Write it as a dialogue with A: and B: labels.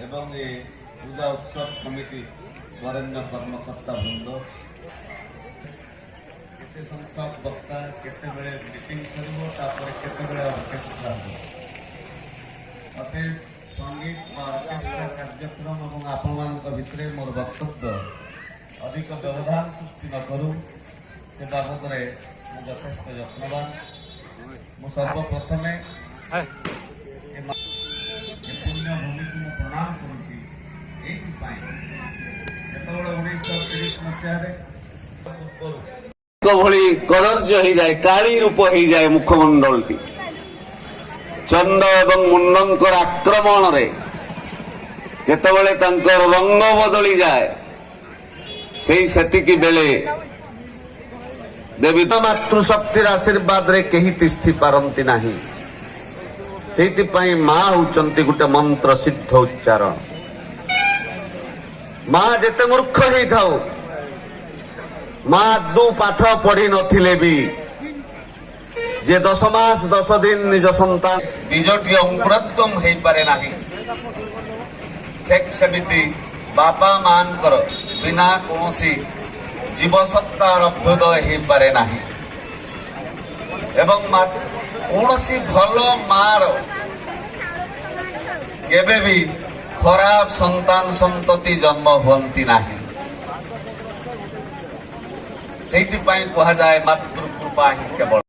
A: एवं ये पूजा उत्सव कमिटी वरेण्य कर्मकर्ता वृंद केते संख्यक वक्ता केते बेले मीटिंग करिवो तापर केते बेले ऑर्केस्ट्रा अते संगीत ऑर्केस्ट्रा कार्यक्रम एवं आपण मानक भितरे मोर वक्तव्य अधिक व्यवधान सृष्टि न करूं से बाबद रे यथेष्ट यत्नवान मु सर्वप्रथम पुण्य भूमि को प्रणाम करुच्ची भली कदर्य हो जाए काली रूप हो जाए मुखमंडल टी चंड एवं मुंडंकर आक्रमण रे जेतेबेले तांकर रंग बदली जाए सेई सेतिकी बेले देवी मातृशक्तिर आशीर्वाद रे केही तिष्ठि पारंती नाही सेइतिपाई माँ होचंती गुटे मंत्र सिद्ध उच्चारण माँ जेते मूर्ख ही थाओ माँ दु पाठ पढ़ी नथिले भी जे 10 मास 10 दिन निज संतान बीजटी अंकुरोद्गम हो पारे नाही ठीक सेमिति बापा मानकर बिना कौनसी जीवसत्तार अभ्युदय हो पारे नाही एवं कौनसी भल मार केबे भी खराब संतान संतति जन्म हुंती नाही सेइति पई कहा जाए मातृ कृपा ही केवल।